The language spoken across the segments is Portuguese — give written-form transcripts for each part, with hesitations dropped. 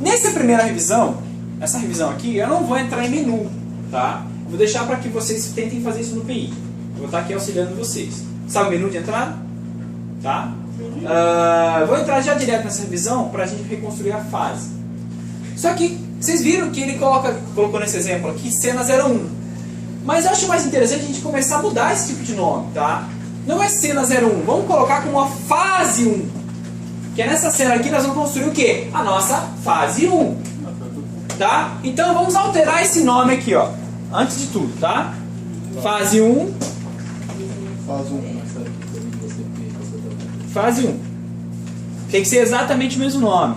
Nessa primeira revisão, essa revisão aqui, eu não vou entrar em menu, tá? Eu vou deixar para que vocês tentem fazer isso no PI. Eu vou estar aqui auxiliando vocês. Sabe o menu de entrada? Tá? Vou entrar já direto nessa revisão para a gente reconstruir a fase. Só que vocês viram que ele colocou nesse exemplo aqui cena 01. Mas eu acho mais interessante a gente começar a mudar esse tipo de nome, tá? Não é cena 01, vamos colocar como uma fase 1. Que é nessa cena aqui nós vamos construir o quê? A nossa fase 1. Tá? Então vamos alterar esse nome aqui, ó. Antes de tudo, tá? Fase 1. Fase 1. Tem que ser exatamente o mesmo nome.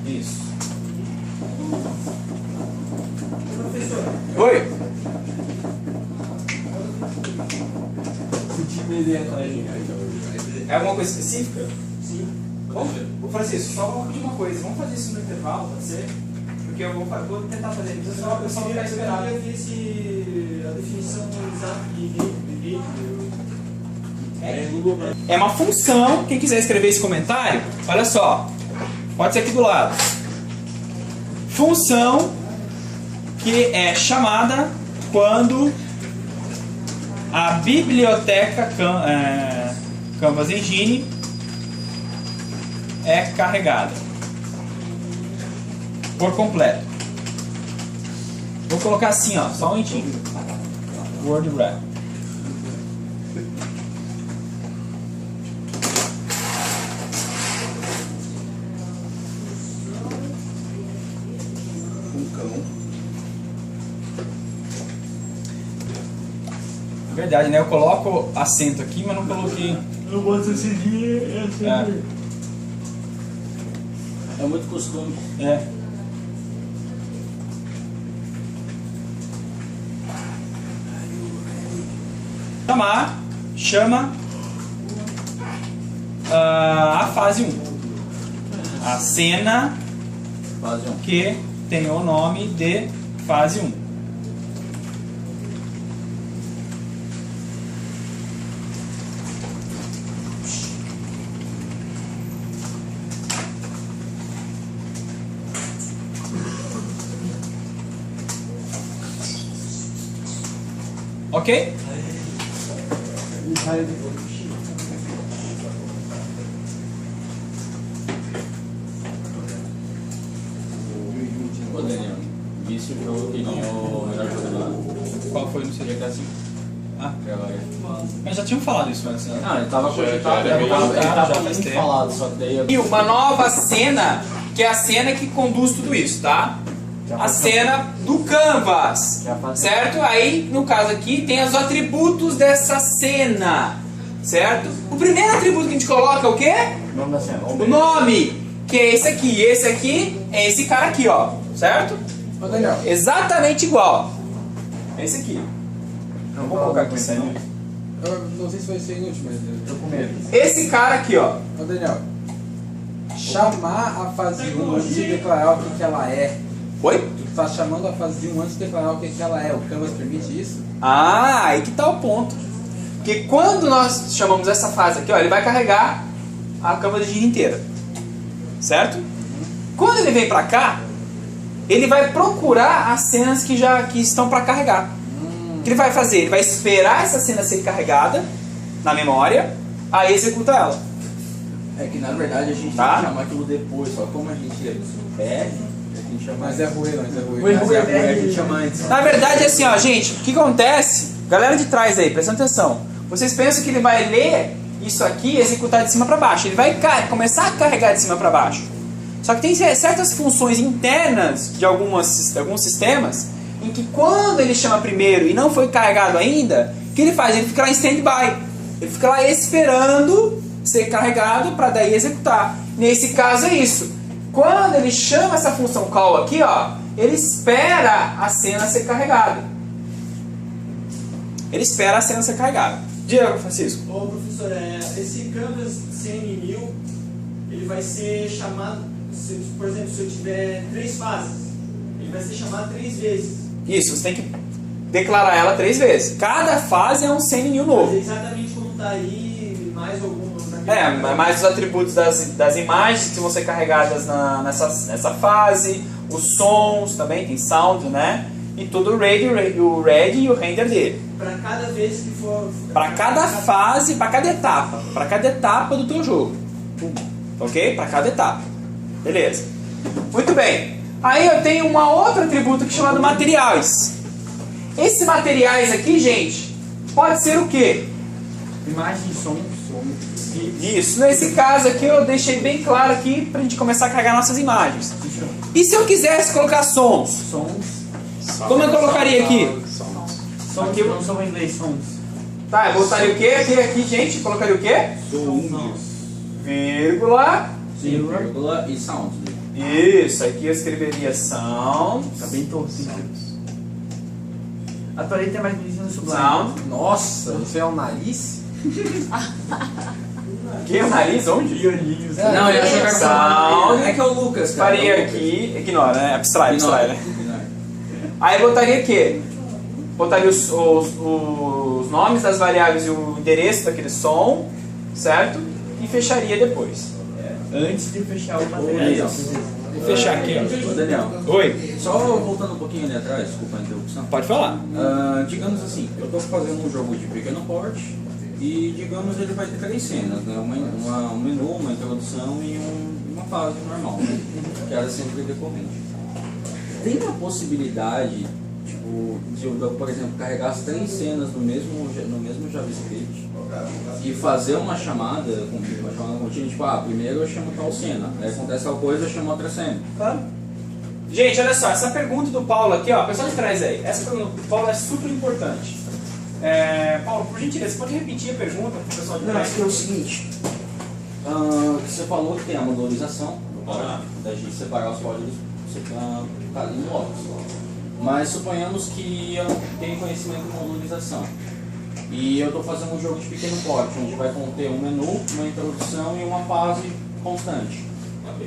Isso. Professor. Oi? É alguma coisa específica? Sim. Ô Francisco, só vou pedir uma coisa. Vamos fazer isso no intervalo, pode ser? Porque eu vou tentar fazer isso. Eu só vou ficar esperando. Eu vi a definição exata de vídeo. É uma função. Quem quiser escrever esse comentário, olha só. Pode ser aqui do lado. Função que é chamada quando a biblioteca Canvas Engine é carregada por completo. Vou colocar assim, ó, só um momentinho. Word Wrap. Verdade, né? Eu coloco acento aqui, mas não coloquei. Eu boto esse dia É muito costume. É. Chama a fase 1. A cena Fase 1. que tem o nome de fase 1. Ok? Ô Daniel, visto que eu tenho o melhor jogador. Qual foi? Não sei. GTA 5. Ah, Agora. mas já tínhamos falado isso antes, né? Não, ele tava cogitado, já ele tava faz muito tempo. falado, só que daí eu... E uma nova cena, que é a cena que conduz tudo isso, tá? A cena do Canvas, certo? Aí, no caso aqui, tem os atributos dessa cena, certo? O primeiro atributo que a gente coloca é o quê? Nome da cena. O nome, que é esse aqui. E esse aqui é esse cara aqui, ó, certo? Ô Daniel. Exatamente igual. É esse aqui. Não vou colocar aqui isso aí. Eu não sei se vai ser inútil, mas eu tô com medo. Esse cara aqui, ó. Ô Daniel. Chamar a fase 1 antes de declarar o que ela é. Oi? Tu tá chamando a fase 1 antes de declarar o que ela é. O Canvas permite isso? Ah, aí que tá o ponto. Porque quando nós chamamos essa fase aqui, ó, ele vai carregar a Canvas Engine inteira. Certo? Quando ele vem pra cá, ele vai procurar as cenas que estão para carregar. O que ele vai fazer? Ele vai esperar essa cena ser carregada na memória, aí executa ela. É que na verdade a gente Tá? tem que chamar aquilo depois, só como a gente pede, a gente chama. Mas é ruim, mas é ruim. Mas é ruim, a gente chama antes. Na verdade, é assim, ó, gente, o que acontece? Galera de trás aí, prestando atenção. Vocês pensam que ele vai ler isso aqui e executar de cima para baixo. Ele vai começar a carregar de cima para baixo. Só que tem certas funções internas de alguns sistemas em que quando ele chama primeiro e não foi carregado ainda, o que ele faz? Ele fica lá em stand-by. Ele fica lá esperando ser carregado para daí executar. Nesse caso é isso. Quando ele chama essa função call aqui, ó, ele espera a cena ser carregada. Ele espera a cena ser carregada. Diego, Francisco. Ô professor, esse Canvas CN1000, ele vai ser chamado, por exemplo, se eu tiver 3 fases, ele vai ser chamada 3 vezes. Isso, você tem que declarar ela 3 vezes. Cada fase é um send new Mas é novo. exatamente como tá aí, mais alguns. Mais os atributos das imagens que vão ser carregadas nessa fase, os sons também, tem sound, né? E tudo o ready e o render dele. Para cada vez que for. Para cada fase, para cada etapa do teu jogo. Ok? Para cada etapa. Beleza. Muito bem. Aí eu tenho uma outra atributo aqui chamado materiais. Esses materiais aqui, gente, pode ser o quê? Imagem, som. Isso, nesse caso aqui eu deixei bem claro aqui pra gente começar a carregar nossas imagens. E se eu quisesse colocar sons? Sons. Como eu colocaria aqui? Sons que não são em inglês, sons. Tá, eu botaria o quê? Aqui, gente, colocaria o quê? Vírgula. Vírgula e sound. Isso, aqui eu escreveria sound. Tá bem torcido. A tua letra é mais bonita no Sublime. Sound. Nossa, isso é o nariz? Que é o nariz? Onde? Não, eu achei que era Sound. É que é o Lucas, cara. Faria aqui. Ignora, né? Abstrai, né? Ignora. Aí eu botaria o quê? Botaria os nomes das variáveis e o endereço daquele som, certo? E fecharia depois. Antes de fechar o material. Daniel. Vou fechar aqui, Ô, Daniel, Oi, só voltando um pouquinho ali atrás, desculpa a interrupção. pode falar. Digamos assim, eu estou fazendo um jogo de pequeno porte e, digamos, ele vai ter 3 cenas, né? Um menu, uma introdução e uma fase normal, né? Que era sempre decorrente. Tem a possibilidade, tipo, de eu, por exemplo, carregar as 3 cenas no mesmo JavaScript e fazer uma chamada contínua, tipo, primeiro eu chamo tal cena, aí acontece tal coisa, eu chamo outra cena. Claro. Gente, olha só, essa pergunta do Paulo aqui, ó, pessoal de trás aí, essa pergunta do Paulo é super importante. Paulo, por gentileza, você pode repetir a pergunta para o pessoal de Não, trás? acho que é o seguinte, você falou que tem a modularização, da gente separar os códigos em blocos. Mas suponhamos que eu tenho conhecimento de modularização. E eu estou fazendo um jogo de pequeno porte, onde vai conter um menu, uma introdução e uma fase constante.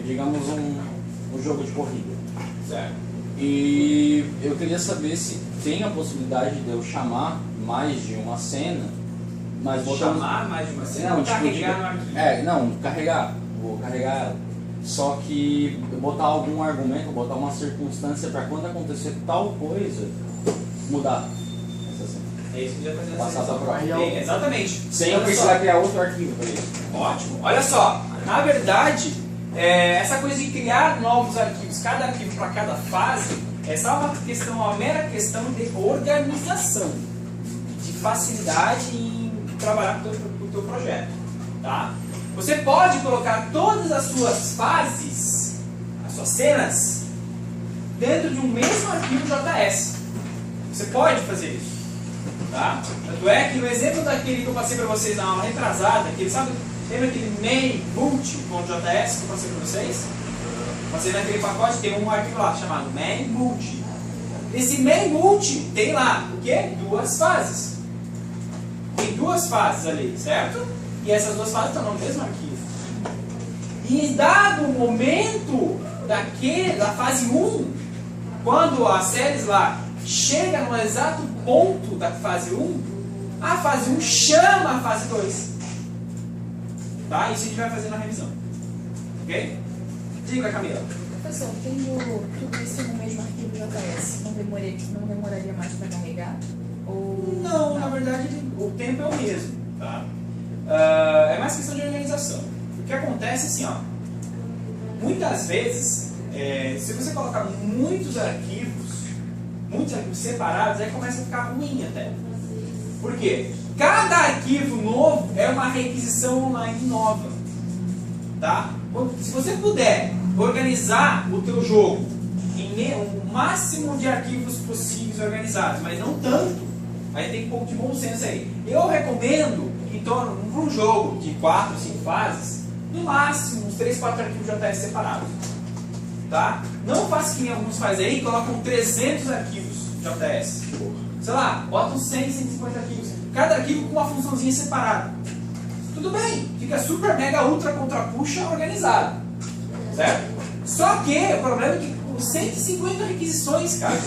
Digamos um jogo de corrida. Certo. E eu queria saber se tem a possibilidade de eu chamar mais de uma cena, mas botando... Chamar mais de uma cena? Não, Ou tipo, carregar no arquivo? carregar. Vou carregar ela. Só que botar algum argumento, botar uma circunstância para quando acontecer tal coisa, mudar essa cena. É isso que já fazendo Passar pra próxima. Exatamente. Sem eu Olha precisar só. criar outro arquivo para isso. Ótimo. Olha só, na verdade, essa coisa de criar novos arquivos, cada arquivo para cada fase, é só uma mera questão de organização, de facilidade em trabalhar com o teu projeto. Tá? Você pode colocar todas as suas fases, as suas cenas, dentro de um mesmo arquivo JS. Você pode fazer isso. Tá? Tanto é que no exemplo daquele que eu passei para vocês na aula retrasada, lembra aquele main.boot.js que eu passei para vocês? Passei naquele pacote, tem um arquivo lá chamado main.boot. Esse main.boot tem lá o quê? 2 fases. Tem 2 fases ali, certo? E essas 2 fases estão no mesmo arquivo. E em dado momento da fase 1, quando as séries lá chega no exato ponto da fase 1, a fase 1 chama a fase 2. Tá? Isso a gente vai fazer na revisão. Ok? Diga, Camila. Professor, tendo tudo isso no mesmo arquivo JS, não demoraria mais para carregar? Ou... Não, na verdade o tempo é o mesmo. Tá? É mais questão de organização. O que acontece assim, ó, muitas vezes, se você colocar muitos arquivos separados, aí começa a ficar ruim até. Por quê? Cada arquivo novo é uma requisição online nova. Tá? Se você puder organizar o teu jogo em o máximo de arquivos possíveis organizados, mas não tanto, aí tem um pouco de bom senso aí. Eu recomendo que para um jogo de 4, 5 fases, no máximo uns 3, 4 arquivos JS separados. Tá? Não faça que nem alguns fazem aí, colocam 300 arquivos JS. Sei lá, botam 100, 150 arquivos. Cada arquivo com uma funçãozinha separada. Tudo bem, fica super, mega, ultra, contra puxa organizado. Certo? Só que o problema é que com 150 requisições, cara.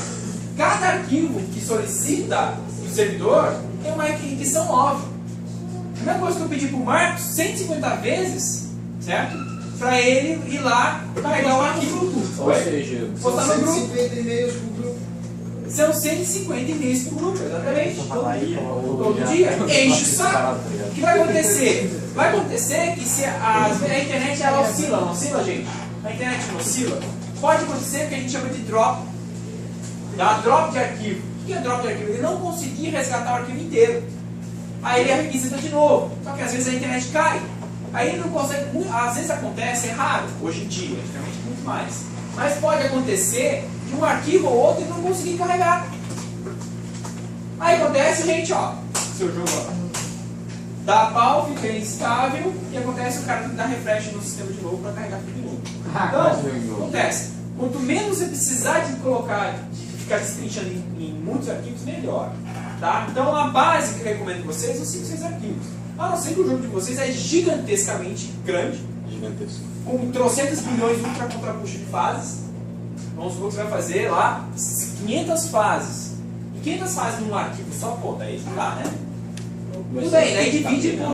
Cada arquivo que solicita do servidor tem uma requisição nova. A primeira coisa que eu pedi pro Marcos 150 vezes, certo? Para ele ir lá carregar o arquivo no grupo. Ou seja, Postar no grupo. 150 e-mails pro grupo. São 150 e-mails pro grupo, exatamente. Todo dia. dia. Enche o saco. O que vai acontecer? Vai acontecer que se a internet ela oscila, não oscila, gente? A internet não oscila. Pode acontecer o que a gente chama de drop. Tá? Drop de arquivo. O que é drop de arquivo? Ele não conseguir resgatar o arquivo inteiro. Aí ele requisita de novo. Só que às vezes a internet cai. Aí ele não consegue. Às vezes acontece, é raro, hoje em dia, antigamente muito mais. Mas pode acontecer de um arquivo ou outro ele não conseguir carregar. Aí acontece, gente, ó. Seu jogo, ó. Dá pau, fica instável e acontece o cara tem que dar refresh no sistema de novo para carregar tudo de novo. Então, acontece. Quanto menos você precisar de colocar, de ficar destrinchando em muitos arquivos, melhor. Tá? Então a base que eu recomendo para vocês são 5, 6 arquivos. A não ser que o jogo de vocês é gigantescamente grande, gigantesco. com trocentas bilhões de ultra contrapuxo de fases. Vamos supor que você vai fazer lá 500 fases. E 500 fases num arquivo só, pô, daí não dá, né? Tudo bem, daí divide por